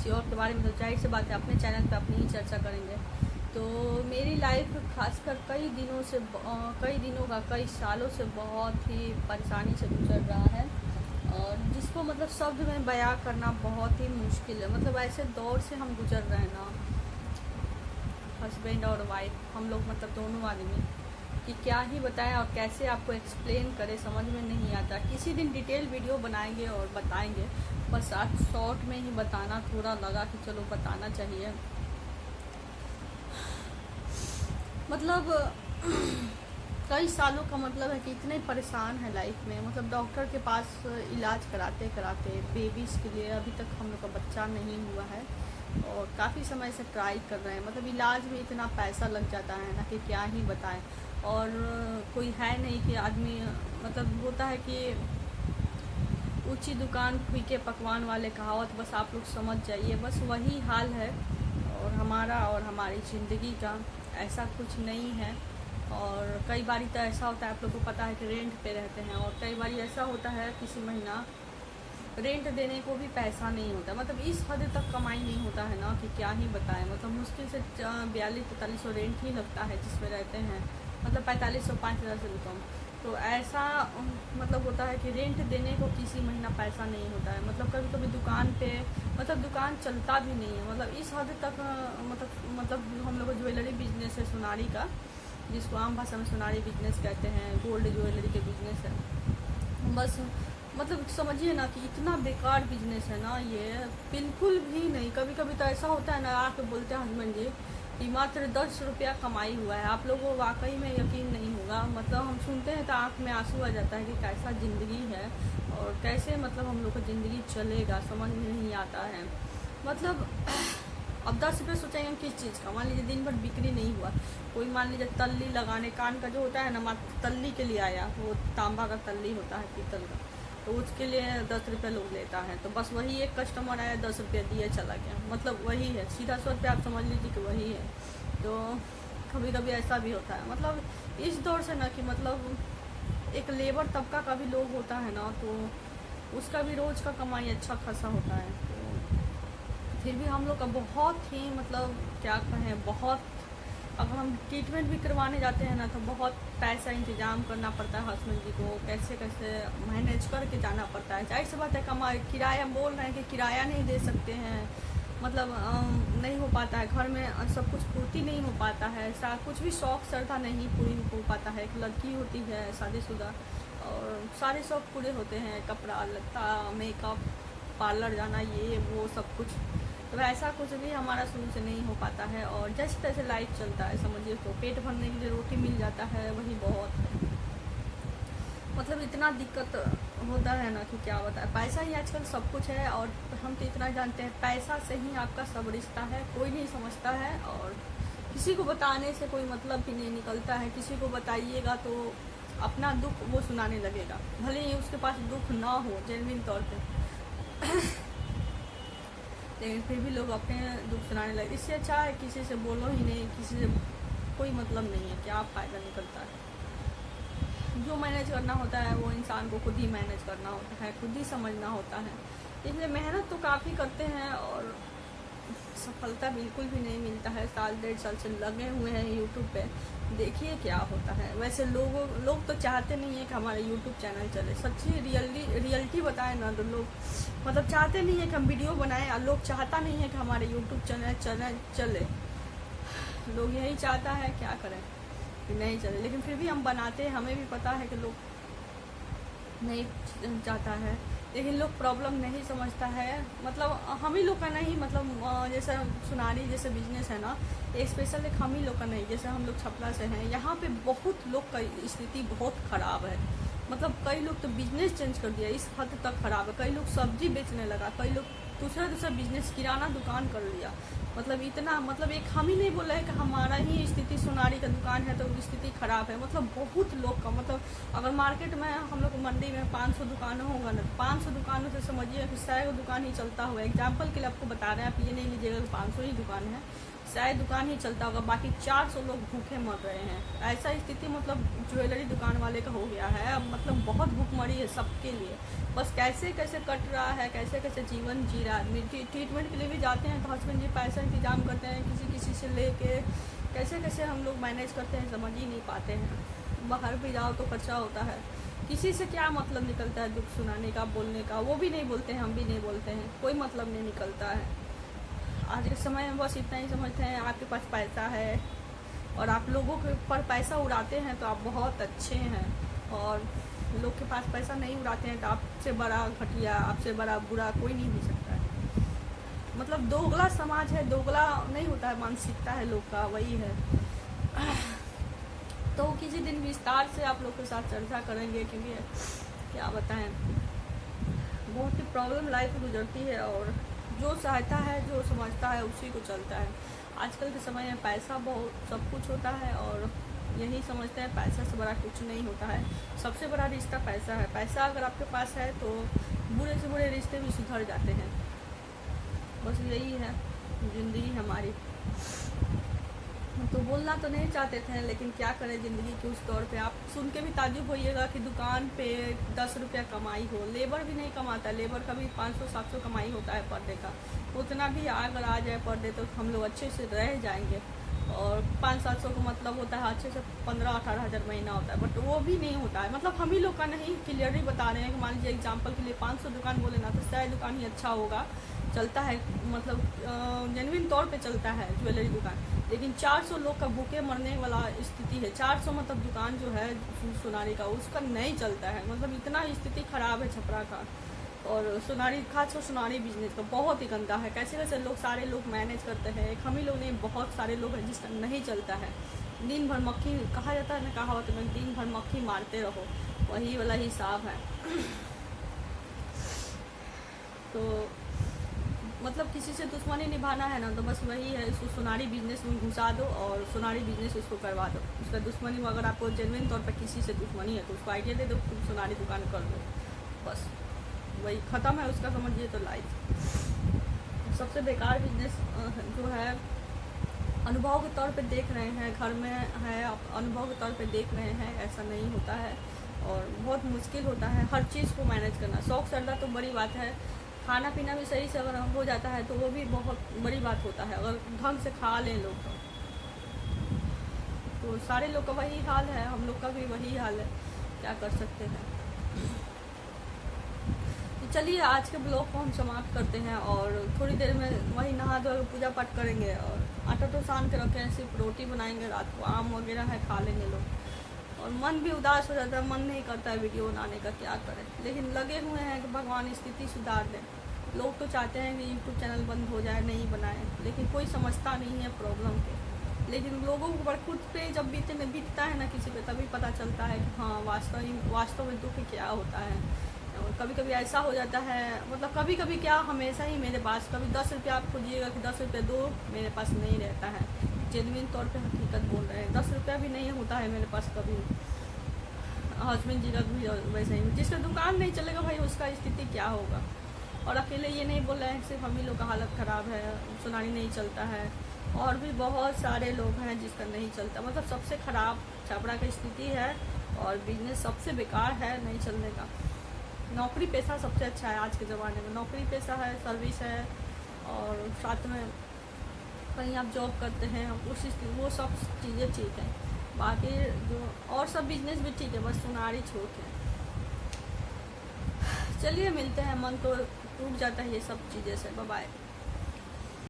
किसी और के बारे में तो जाहिर सी बात है अपने चैनल पे अपनी ही चर्चा करेंगे। तो मेरी लाइफ खासकर कई दिनों का कई सालों से बहुत ही परेशानी से गुजर रहा है, और जिसको मतलब शब्द में बयां करना बहुत ही मुश्किल है। मतलब ऐसे दौर से हम गुजर रहे हैं ना, हस्बैंड और वाइफ हम लोग, मतलब दोनों आदमी, कि क्या ही बताएं और कैसे आपको एक्सप्लेन करें, समझ में नहीं आता। किसी दिन डिटेल वीडियो बनाएंगे और बताएंगे, बस आज शॉर्ट में ही बताना थोड़ा लगा कि चलो बताना चाहिए। मतलब कई सालों का मतलब है कि इतने परेशान है लाइफ में। मतलब डॉक्टर के पास इलाज कराते कराते बेबीज़ के लिए अभी तक हम लोग का बच्चा नहीं हुआ है, और काफ़ी समय से ट्राई कर रहे हैं। मतलब इलाज में इतना पैसा लग जाता है ना कि क्या ही बताएं। और कोई है नहीं कि आदमी, मतलब होता है कि ऊंची दुकान फीके पकवान वाले कहावत, बस आप लोग समझ जाइए, बस वही हाल है। और हमारा और हमारी ज़िंदगी का ऐसा कुछ नहीं है। और कई बारी तो ऐसा होता है, आप लोग को पता है कि रेंट पे रहते हैं, और कई बारी ऐसा होता है किसी महीना रेंट देने को भी पैसा नहीं होता। मतलब इस हद तक कमाई नहीं होता है ना कि क्या ही बताएं। मतलब मुश्किल से 42-45 रेंट ही लगता है जिसमें रहते हैं, मतलब 4500 5000 से भी कम। तो ऐसा मतलब होता है कि रेंट देने को किसी महीना पैसा नहीं होता है। मतलब कभी कभी दुकान पे, मतलब दुकान चलता भी नहीं है। मतलब इस हद तक मतलब हम लोग का ज्वेलरी बिजनेस है, सोनारी का, जिसको आम भाषा में सोनारी बिजनेस कहते हैं, गोल्ड ज्वेलरी के बिजनेस है। बस मतलब समझिए ना कि इतना बेकार बिजनेस है ना ये, बिल्कुल भी नहीं। कभी कभी तो ऐसा होता है ना, आके बोलते हैं हस्बैंड जी कि मात्र 10 रुपया कमाई हुआ है। आप लोगों को वाकई में यकीन नहीं होगा। मतलब हम सुनते हैं तो आँख में आंसू आ जाता है कि कैसा ज़िंदगी है और कैसे मतलब हम लोग का ज़िंदगी चलेगा, समझ में नहीं आता है। मतलब अब 10 रुपये सोचेंगे हम किस चीज़ का। मान लीजिए दिन भर बिक्री नहीं हुआ, कोई मान लीजिए तल्ली लगाने, कान का जो होता है ना, मात्र तल्ली के लिए आया, वो तांबा का तल्ली होता है पीतल का, तो उसके लिए 10 रुपये लोग लेता है। तो बस वही एक कस्टमर आया, 10 रुपये दिए चला गया, मतलब वही है, सीधा 100 रुपये आप समझ लीजिए कि वही है। तो कभी कभी ऐसा भी होता है। मतलब इस दौर से ना कि मतलब एक लेबर तबका का भी लोग होता है ना, तो उसका भी रोज़ का कमाई अच्छा खासा होता है। तो फिर भी हम लोग का बहुत ही, मतलब क्या कहें, बहुत, अगर हम ट्रीटमेंट भी करवाने जाते हैं ना तो बहुत पैसा इंतजाम करना पड़ता है हस्बैंड जी को, कैसे कैसे मैनेज करके जाना पड़ता है। जाहिर सी बात है, कमा किराया बोल रहे हैं कि किराया नहीं दे सकते हैं, मतलब नहीं हो पाता है, घर में सब कुछ पूर्ति नहीं हो पाता है, ऐसा कुछ भी शौक़ श्रद्धा नहीं पूरी हो पाता है। एक लड़की होती है शादीशुदा, और सारे शौक़ पूरे होते हैं, कपड़ा लत्ता, मेकअप, पार्लर जाना, ये वो सब कुछ। तो ऐसा कुछ भी हमारा शुरू से नहीं हो पाता है, और जैसे तैसे लाइफ चलता है समझिए। तो पेट भरने के लिए रोटी मिल जाता है, वही बहुत है। मतलब इतना दिक्कत होता है ना कि क्या बताए। पैसा ही आजकल सब कुछ है, और हम तो इतना जानते हैं, पैसा से ही आपका सब रिश्ता है, कोई नहीं समझता है। और किसी को बताने से कोई मतलब भी नहीं निकलता है। किसी को बताइएगा तो अपना दुख वो सुनाने लगेगा, भले ही उसके पास दुख ना हो जेन्युइन तौर पर लेकिन फिर भी लोग अपने दुख सुनाने लगे। इससे अच्छा है किसी से बोलो ही नहीं, किसी से कोई मतलब नहीं है, क्या फ़ायदा निकलता है। जो मैनेज करना होता है वो इंसान को खुद ही मैनेज करना होता है, खुद ही समझना होता है। इसलिए मेहनत तो काफ़ी करते हैं और सफलता बिल्कुल भी नहीं मिलता है। 1.5 साल से लगे हुए हैं यूट्यूब पे, देखिए क्या होता है। वैसे लोग तो चाहते नहीं है कि हमारा यूट्यूब चैनल चले। सच्ची रियलिटी बताए ना तो लोग मतलब चाहते नहीं है कि हम वीडियो बनाएं, और लोग चाहता नहीं है कि हमारे यूट्यूब चैनल चले। लोग यही चाहता है, क्या करें कि नहीं चले। लेकिन फिर भी हम बनाते हैं, हमें भी पता है कि लोग नहीं चाहता है, लेकिन लोग प्रॉब्लम नहीं समझता है। मतलब हम ही लोग का नहीं, मतलब जैसे सोनारी जैसे बिजनेस है ना, एक स्पेशल एक हम ही लोग का नहीं। जैसे हम लोग छपरा से हैं, यहाँ पे बहुत लोग का स्थिति बहुत ख़राब है। मतलब कई लोग तो बिजनेस चेंज कर दिया, इस हद तक ख़राब है। कई लोग सब्जी बेचने लगा, कई लोग दूसरा बिजनेस, किराना दुकान कर लिया। मतलब इतना, मतलब एक हम ही नहीं बोल रहे हैं कि हमारा ही स्थिति सोनारी का दुकान है तो स्थिति ख़राब है। मतलब बहुत लोग का, मतलब अगर मार्केट में हम लोग मंडी में 500 दुकानों होगा ना, 500 दुकानों से समझिए कि 100 दुकान ही चलता हुआ। एग्जाम्पल के लिए आपको बता रहे हैं, आप ये नहीं लीजिएगा कि 500 ही दुकान है, शायद दुकान ही चलता होगा, बाकी 400 लोग भूखे मर रहे हैं। ऐसा स्थिति मतलब ज्वेलरी दुकान वाले का हो गया है। अब मतलब बहुत भूखमरी है सबके लिए, बस कैसे कैसे कट रहा है, कैसे कैसे जीवन जी रहा है आदमी। ट्रीटमेंट के लिए भी जाते हैं तो हस्बैंड जी पैसा इंतजाम करते हैं किसी से लेके, कैसे कैसे हम लोग मैनेज करते हैं समझ ही नहीं पाते हैं। बाहर भी जाओ तो खर्चा होता है, किसी से क्या मतलब निकलता है दुख सुनाने का, बोलने का, वो भी नहीं बोलते हैं, हम भी नहीं बोलते हैं, कोई मतलब नहीं निकलता है। आज के समय में बस इतना ही समझते हैं आपके पास पैसा है और आप लोगों के पर पैसा उड़ाते हैं तो आप बहुत अच्छे हैं, और लोग के पास पैसा नहीं उड़ाते हैं तो आपसे बड़ा घटिया, आपसे बड़ा बुरा कोई नहीं हो सकता है। मतलब दोगला समाज है, दोगला नहीं होता है, मानसिकता है लोग का, वही है। तो किसी दिन विस्तार से आप लोग के साथ चर्चा करेंगे, क्योंकि क्या बताएं बहुत ही प्रॉब्लम लाइफ गुजरती है, और जो चाहता है जो समझता है उसी को चलता है। आजकल के समय में पैसा बहुत सब कुछ होता है, और यही समझते हैं पैसा से बड़ा कुछ नहीं होता है। सबसे बड़ा रिश्ता पैसा है। पैसा अगर आपके पास है तो बुरे से बुरे रिश्ते भी सुधर जाते हैं। बस यही है ज़िंदगी हमारी। तो बोलना तो नहीं चाहते थे, लेकिन क्या करें ज़िंदगी के उस दौर पे। आप सुन के भी ताज्जुब होइएगा कि दुकान पे 10 रुपया कमाई हो, लेबर भी नहीं कमाता, लेबर का भी 500-700 कमाई होता है पर डे का। उतना भी अगर आ जाए पर डे तो हम लोग अच्छे से रह जाएंगे, और 500-700 का मतलब होता है अच्छे से 15-18 हज़ार महीना होता है, बट वो भी नहीं होता है। मतलब हम ही लोग का नहीं, क्लियरली बता रहे हैं कि मान लीजिए एग्जाम्पल के लिए 500 दुकान बोले ना तो शायद दुकान ही अच्छा होगा, चलता है, मतलब जेन्युइन तौर पे चलता है ज्वेलरी दुकान। लेकिन 400 लोग का भूखे मरने वाला स्थिति है। 400 मतलब दुकान जो है सोनारी का उसका नहीं चलता है। मतलब इतना स्थिति ख़राब है छपरा का, और सोनारी खासकर सोनारी बिजनेस का बहुत ही गंदा है। कैसे कैसे लोग सारे लोग मैनेज करते हैं, एक हम ही लोग नहीं बहुत सारे लोग हैं जिसका नहीं चलता है। दिन भर मक्खी कहा जाता है ना, कहावत में दिन भर मक्खी मारते रहो, वही वाला हिसाब है। तो मतलब किसी से दुश्मनी निभाना है ना तो बस वही है, इसको सोनारी बिजनेस में घुसा दो और सोनारी बिजनेस उसको करवा दो। उसका दुश्मनी में अगर आपको जेन्युइन तौर पर किसी से दुश्मनी है तो उसको आइडिया दे दो, तुम सोनारी दुकान कर दो, बस वही ख़त्म है उसका, समझिए तो लाइफ। सबसे बेकार बिजनेस जो है अनुभव के तौर पे देख रहे हैं, घर में है अनुभव के तौर पे देख रहे हैं, ऐसा नहीं होता है और बहुत मुश्किल होता है हर चीज़ को मैनेज करना। शौक श्रद्धा तो बड़ी बात है, खाना पीना भी सही से अगर हो जाता है तो वो भी बहुत बड़ी बात होता है, अगर ढंग से खा लें लोग तो सारे लोग का वही हाल है, हम लोग का भी वही हाल है, क्या कर सकते हैं। तो चलिए आज के ब्लॉग को हम समाप्त करते हैं, और थोड़ी देर में वही नहा धो पूजा पाठ करेंगे, और आटा तो सान के रखे हैं, सिर्फ रोटी बनाएंगे, रात को आम वगैरह है खा लेंगे लोग। और मन भी उदास हो जाता है, मन नहीं करता है वीडियो बनाने का, क्या करें। लेकिन लगे हुए हैं कि भगवान स्थिति सुधार दें। लोग तो चाहते हैं कि यूट्यूब चैनल बंद हो जाए, नहीं बनाए, लेकिन कोई समझता नहीं है प्रॉब्लम के। लेकिन लोगों को पर खुद पे जब बीतता है ना किसी पे, तभी पता चलता है कि हाँ वास्तव में दुख क्या होता है। और कभी कभी ऐसा हो जाता है, मतलब कभी कभी क्या हमेशा ही मेरे पास कभी 10 रुपया आप खोजिएगा कि 10 रुपये दो, मेरे पास नहीं रहता है। जेन्युइन तौर पे हकीकत बोल रहे हैं, 10 रुपया भी नहीं होता है मेरे पास कभी। हस्बैंड जी का भी वैसे ही, जिसका दुकान नहीं चलेगा भाई उसका स्थिति क्या होगा। और अकेले ये नहीं बोल रहे हैं सिर्फ हम ही लोग का हालत ख़राब है, सोनारी नहीं चलता है, और भी बहुत सारे लोग हैं जिसका नहीं चलता। मतलब सबसे ख़राब छपरा की स्थिति है, और बिजनेस सबसे बेकार है नहीं चलने का। नौकरी पेशा सबसे अच्छा है आज के ज़माने में, नौकरी पेशा है, सर्विस है, और साथ में कहीं आप जॉब करते हैं उस वो सब चीज़ें ठीक है। बाकी जो और सब बिजनेस भी ठीक है, बस सोनारी छोड़ के। चलिए मिलते हैं, मन तो टूट जाता है ये सब चीज़ें से। Bye bye.